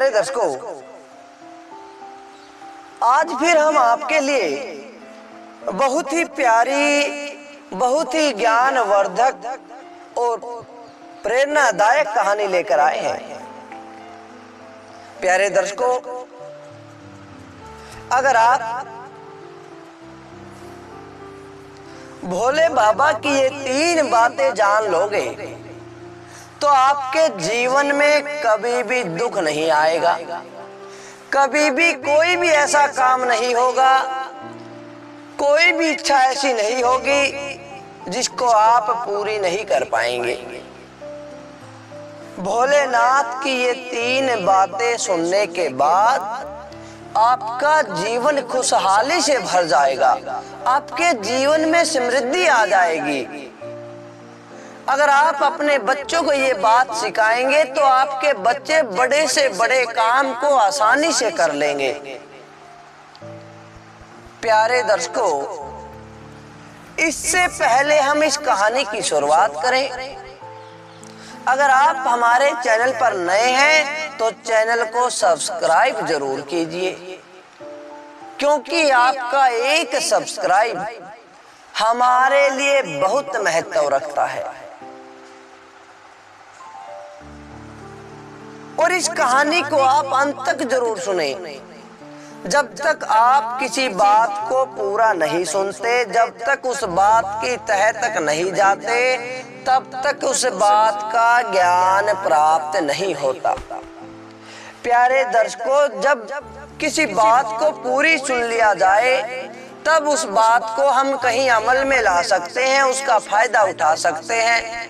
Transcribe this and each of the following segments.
प्यारे दर्शकों, आज फिर हम आपके लिए बहुत ही प्यारी, बहुत ही ज्ञानवर्धक और प्रेरणादायक कहानी लेकर आए हैं। प्यारे दर्शकों, अगर आप भोले बाबा की ये 3 बातें जान लोगे तो आपके जीवन में कभी भी दुख नहीं आएगा, कभी भी कोई भी ऐसा काम नहीं होगा, कोई भी इच्छा ऐसी नहीं होगी जिसको आप पूरी नहीं कर पाएंगे। भोलेनाथ की ये 3 बातें सुनने के बाद आपका जीवन खुशहाली से भर जाएगा, आपके जीवन में समृद्धि आ जाएगी। अगर आप अपने बच्चों को ये बात सिखाएंगे तो आपके बच्चे बड़े से बड़े काम को आसानी से कर लेंगे। प्यारे दर्शकों, इससे पहले हम इस कहानी की शुरुआत करें, अगर आप हमारे चैनल पर नए हैं तो चैनल को सब्सक्राइब जरूर कीजिए, क्योंकि आपका एक सब्सक्राइब हमारे लिए बहुत महत्व रखता है। और इस कहानी को आप अंत तक जरूर सुने। जब तक आप किसी बात को पूरा नहीं सुनते, जब तक उस बात की तह तक नहीं जाते, तब तक उस बात का ज्ञान प्राप्त नहीं होता। प्यारे दर्शकों, जब किसी बात को पूरी सुन लिया जाए तब उस बात को हम कहीं अमल में ला सकते हैं, उसका फायदा उठा सकते हैं।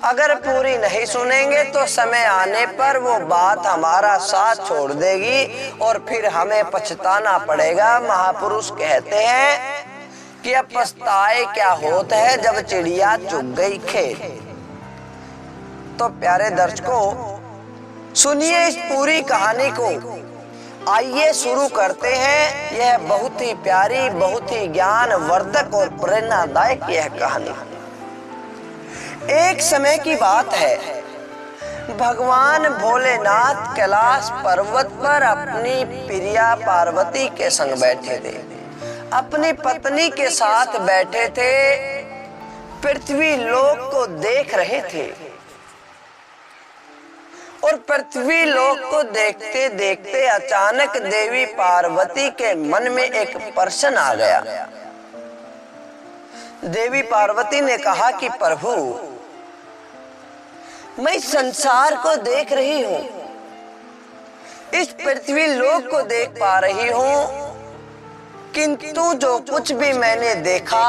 अगर पूरी नहीं सुनेंगे तो समय आने पर वो बात हमारा साथ छोड़ देगी और फिर हमें पछताना पड़ेगा। महापुरुष कहते हैं कि अब पछताए क्या होता है जब चिड़िया चुग गई खेत। तो प्यारे दर्शकों, सुनिए इस पूरी कहानी को। आइए शुरू करते हैं। यह बहुत ही प्यारी, बहुत ही ज्ञानवर्धक और प्रेरणादायक यह कहानी। एक समय की बात है, भगवान भोलेनाथ कैलाश पर्वत पर अपनी प्रिया पार्वती के संग बैठे थे, अपनी पत्नी के साथ बैठे थे, पृथ्वी लोक को देख रहे थे। और पृथ्वी लोक को देखते देखते अचानक देवी पार्वती के मन में एक प्रश्न आ गया। देवी पार्वती ने कहा कि प्रभु, मैं इस संसार को देख रही हूं, इस पृथ्वी लोक को देख पा रही हूं, किंतु जो कुछ भी मैंने देखा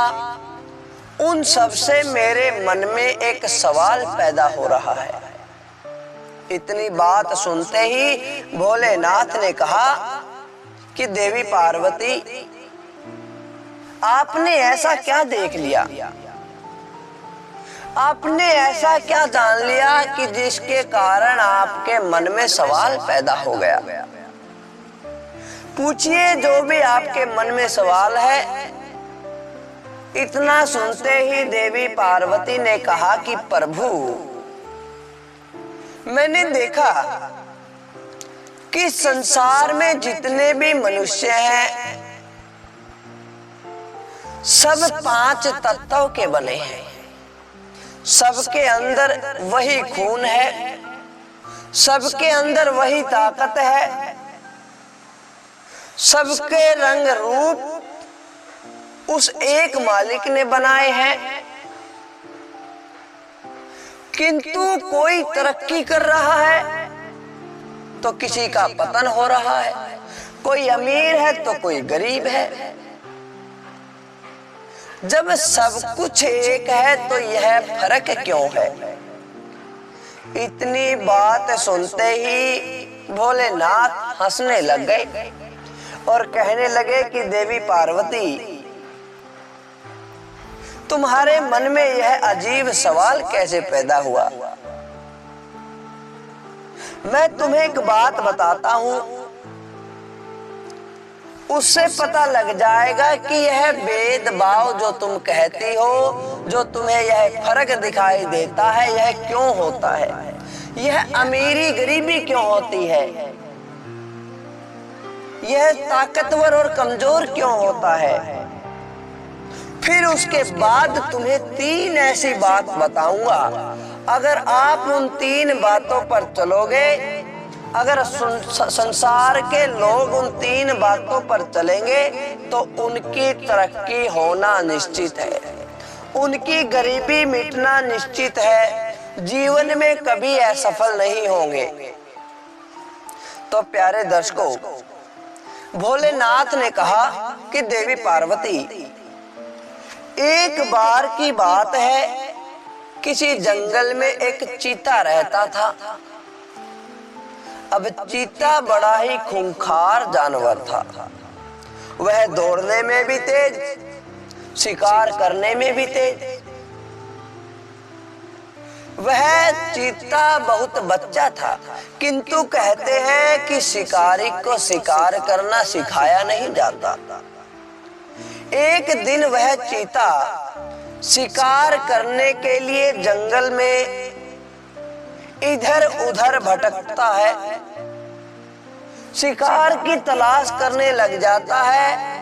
उन सब से मेरे मन में एक सवाल पैदा हो रहा है। इतनी बात सुनते ही भोलेनाथ ने कहा कि देवी पार्वती, आपने ऐसा क्या देख लिया, आपने ऐसा क्या जान लिया कि जिसके कारण आपके मन में सवाल पैदा हो गया? पूछिए जो भी आपके मन में सवाल है। इतना सुनते ही देवी पार्वती ने कहा कि प्रभु, मैंने देखा कि संसार में जितने भी मनुष्य हैं सब 5 तत्वों के बने हैं। सबके अंदर वही खून है, सबके अंदर वही ताकत है, सबके रंग रूप उस एक मालिक ने बनाए हैं। किंतु कोई तरक्की कर रहा है तो किसी का पतन हो रहा है, कोई अमीर है तो कोई गरीब है। जब सब कुछ एक है तो यह फर्क क्यों है? इतनी बात सुनते ही भोलेनाथ हंसने लग गए और कहने लगे कि देवी पार्वती, तुम्हारे मन में यह अजीब सवाल कैसे पैदा हुआ? मैं तुम्हें एक बात बताता हूं, उससे पता लग जाएगा कि यह भेदभाव जो तुम कहती हो, जो तुम्हें यह फर्क दिखाई देता है, यह क्यों होता है? यह अमीरी गरीबी क्यों होती है? यह ताकतवर और कमजोर क्यों होता है। फिर उसके बाद तुम्हें 3 ऐसी बात बताऊंगा, अगर आप उन 3 बातों पर चलोगे, अगर संसार के लोग उन 3 बातों पर चलेंगे तो उनकी तरक्की होना निश्चित है, उनकी गरीबी मिटना निश्चित है, जीवन में कभी असफल नहीं होंगे। तो प्यारे दर्शकों, भोलेनाथ ने कहा कि देवी पार्वती, एक बार की बात है, किसी जंगल में एक चीता रहता था। अब चीता बड़ा ही खूंखार जानवर था। वह दौड़ने में भी तेज, शिकार करने में भी तेज। वह चीता बहुत बच्चा था, किंतु कहते हैं कि शिकारी को शिकार करना सिखाया नहीं जाता। एक दिन वह चीता शिकार करने के लिए जंगल में इधर उधर भटकता है, शिकार की तलाश करने लग जाता है,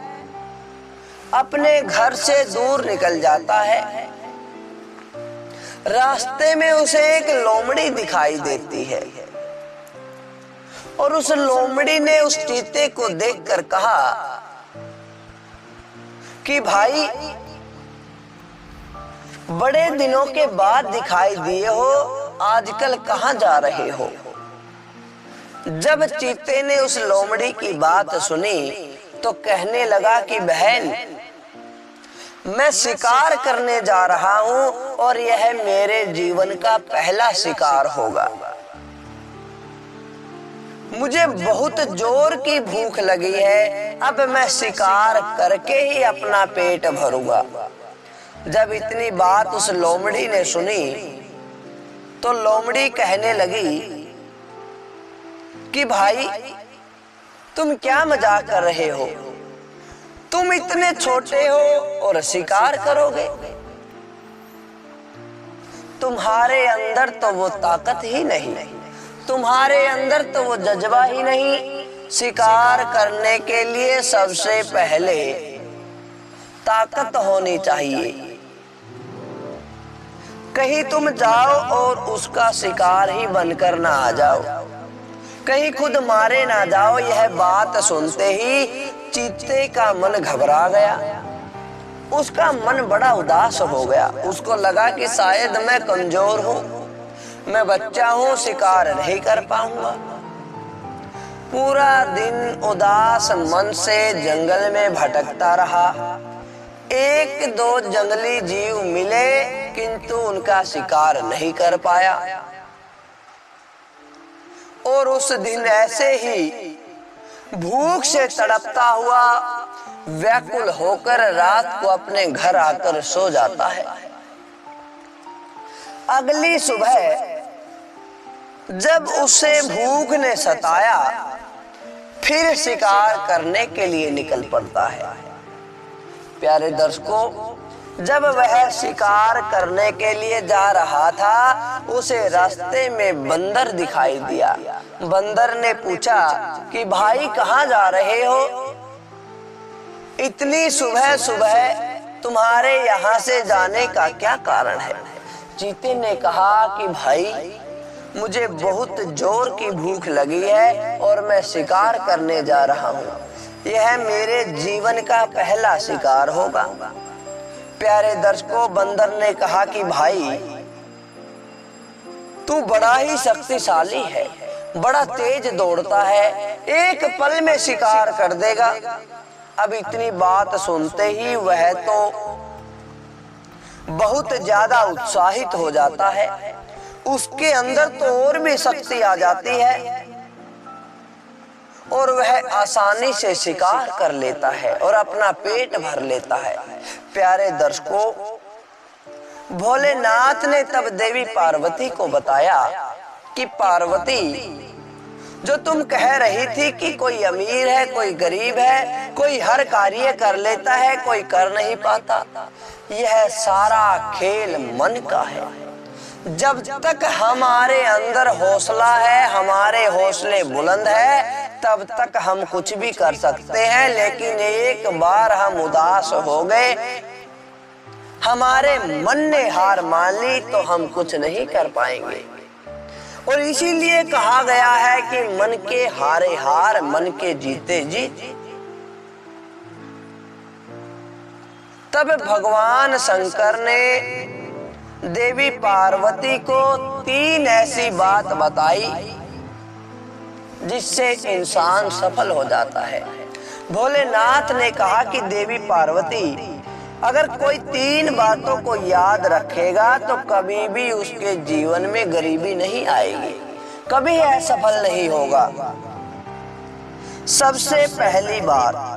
अपने घर से दूर निकल जाता है। रास्ते में उसे एक लोमड़ी दिखाई देती है और उस लोमड़ी ने उस चीते को देखकर कहा कि भाई, बड़े दिनों के बाद दिखाई दिए हो, आजकल कहाँ जा रहे हो। जब चीते ने उस लोमड़ी की बात सुनी तो कहने लगा कि बहन, मैं शिकार करने जा रहा हूं और यह मेरे जीवन का पहला शिकार होगा। मुझे बहुत जोर की भूख लगी है, अब मैं शिकार करके ही अपना पेट भरूंगा। जब इतनी बात उस लोमड़ी ने सुनी तो लोमड़ी कहने लगी कि भाई, तुम क्या मजाक कर रहे हो, तुम इतने छोटे हो और शिकार करोगे। तुम्हारे अंदर तो वो ताकत ही नहीं, तुम्हारे अंदर तो वो जज्बा ही नहीं। शिकार करने के लिए सबसे पहले ताकत होनी चाहिए। कहीं तुम जाओ और उसका शिकार ही बनकर ना आ जाओ, कहीं खुद मारे ना जाओ। यह बात सुनते ही चीते का मन घबरा गया, उसका मन बड़ा उदास हो गया। उसको लगा कि शायद मैं कमजोर हूं, मैं बच्चा हूं, शिकार नहीं कर पाऊंगा। पूरा दिन उदास मन से जंगल में भटकता रहा। 1-2 जंगली जीव मिले, किंतु उनका शिकार नहीं कर पाया। और उस दिन ऐसे ही भूख से तड़पता हुआ, व्याकुल होकर रात को अपने घर आकर सो जाता है। अगली सुबह जब उसे भूख ने सताया, फिर शिकार करने के लिए निकल पड़ता है। प्यारे दर्शकों, जब वह शिकार करने के लिए जा रहा था, उसे रास्ते में बंदर दिखाई दिया। बंदर ने पूछा कि भाई, कहाँ जा रहे हो, इतनी सुबह सुबह तुम्हारे यहाँ से जाने का क्या कारण है। चीते ने कहा कि भाई, मुझे बहुत जोर की भूख लगी है और मैं शिकार करने जा रहा हूँ, यह मेरे जीवन का पहला शिकार होगा। प्यारे दर्शकों, बंदर ने कहा कि भाई, तू बड़ा ही शक्तिशाली है, बड़ा तेज दौड़ता है, एक पल में शिकार कर देगा। अब इतनी बात सुनते ही वह तो बहुत ज्यादा उत्साहित हो जाता है, उसके अंदर तो और भी शक्ति आ जाती है और वह आसानी से शिकार कर लेता है और अपना पेट भर लेता है। प्यारे दर्शकों, भोलेनाथ ने तब देवी पार्वती को बताया कि पार्वती, जो तुम कह रही थी कि कोई अमीर है, कोई गरीब है, कोई हर कार्य कर लेता है, कोई कर नहीं पाता, यह सारा खेल मन का है। जब तक हमारे अंदर हौसला है, हमारे हौसले बुलंद है, तब तक हम कुछ भी कर सकते हैं, लेकिन एक बार हम उदास हो गए, हमारे मन ने हार मान ली, तो हम कुछ नहीं कर पाएंगे। और इसीलिए कहा गया है कि मन के हारे हार, मन के जीते जीत। तब भगवान शंकर ने देवी पार्वती को 3 ऐसी बात बताई जिससे इंसान सफल हो जाता है। भोलेनाथ ने कहा कि देवी पार्वती, अगर कोई 3 बातों को याद रखेगा तो कभी भी उसके जीवन में गरीबी नहीं आएगी, कभी असफल नहीं होगा। सबसे पहली बात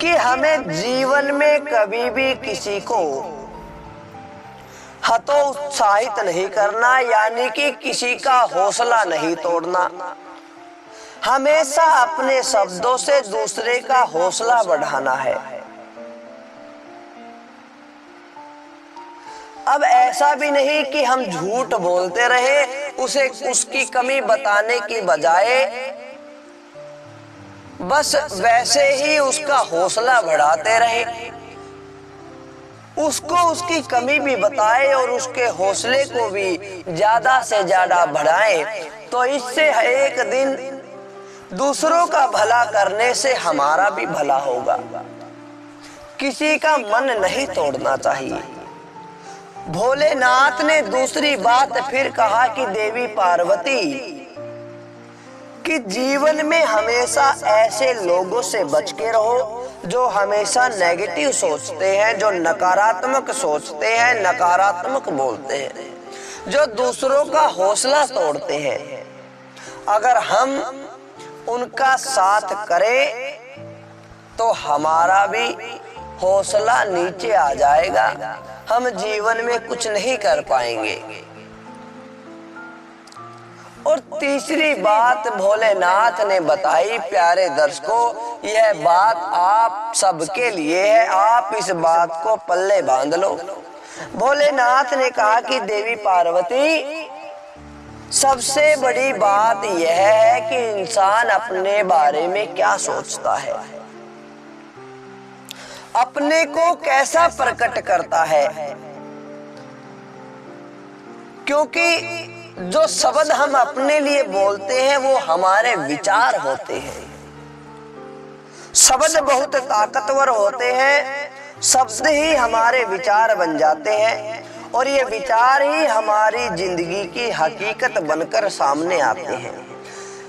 कि हमें जीवन में कभी भी किसी को हतोत्साहित नहीं करना, यानी कि किसी का हौसला नहीं तोड़ना। हमेशा अपने शब्दों से दूसरे का हौसला बढ़ाना है। अब ऐसा भी नहीं कि हम झूठ बोलते रहे, उसे उसकी कमी बताने की बजाय बस वैसे ही उसका हौसला बढ़ाते रहे, उसको उसकी कमी भी बताए और उसके हौसले को भी ज्यादा से ज्यादा बढ़ाएं। तो इससे एक दिन दूसरों का भला करने से हमारा भी भला होगा। किसी का मन नहीं तोड़ना चाहिए। भोलेनाथ ने दूसरी बात फिर कहा कि देवी पार्वती, कि जीवन में हमेशा ऐसे लोगों से बच के रहो जो हमेशा नेगेटिव सोचते हैं, जो नकारात्मक सोचते हैं, नकारात्मक बोलते हैं, जो दूसरों का हौसला तोड़ते हैं। अगर हम उनका साथ करें तो हमारा भी हौसला नीचे आ जाएगा, हम जीवन में कुछ नहीं कर पाएंगे। और तीसरी बात भोलेनाथ ने बताई, प्यारे दर्शकों, यह बात आप सबके लिए है, आप इस बात को पल्ले बांध लो। भोलेनाथ ने कहा कि देवी पार्वती, सबसे बड़ी बात यह है कि इंसान अपने बारे में क्या सोचता है, अपने को कैसा प्रकट करता है। क्योंकि जो शब्द हम अपने लिए बोलते हैं वो हमारे विचार होते हैं। शब्द बहुत ताकतवर होते हैं, शब्द ही हमारे विचार बन जाते हैं और ये विचार ही हमारी जिंदगी की हकीकत बनकर सामने आते हैं।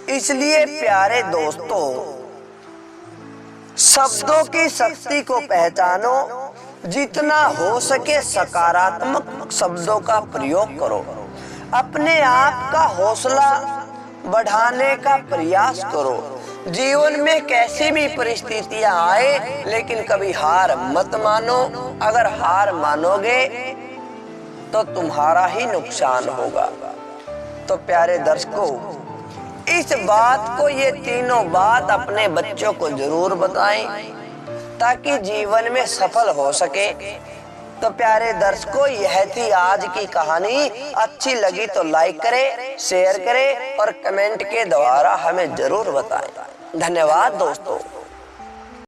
इसलिए प्यारे दोस्तों, शब्दों की शक्ति को पहचानो, जितना हो सके सकारात्मक शब्दों का प्रयोग करो, अपने आप का हौसला बढ़ाने का प्रयास करो। जीवन में कैसी भी परिस्थितियां आए, लेकिन कभी हार मत मानो। अगर हार मानोगे तो तुम्हारा ही नुकसान होगा। तो प्यारे दर्शकों, इस बात को, ये तीनों बात अपने बच्चों को जरूर बताएं ताकि जीवन में सफल हो सके। तो प्यारे दर्शकों, यह थी आज की कहानी। अच्छी लगी तो लाइक करें, शेयर करें और कमेंट के द्वारा हमें जरूर बताएं। धन्यवाद दोस्तों।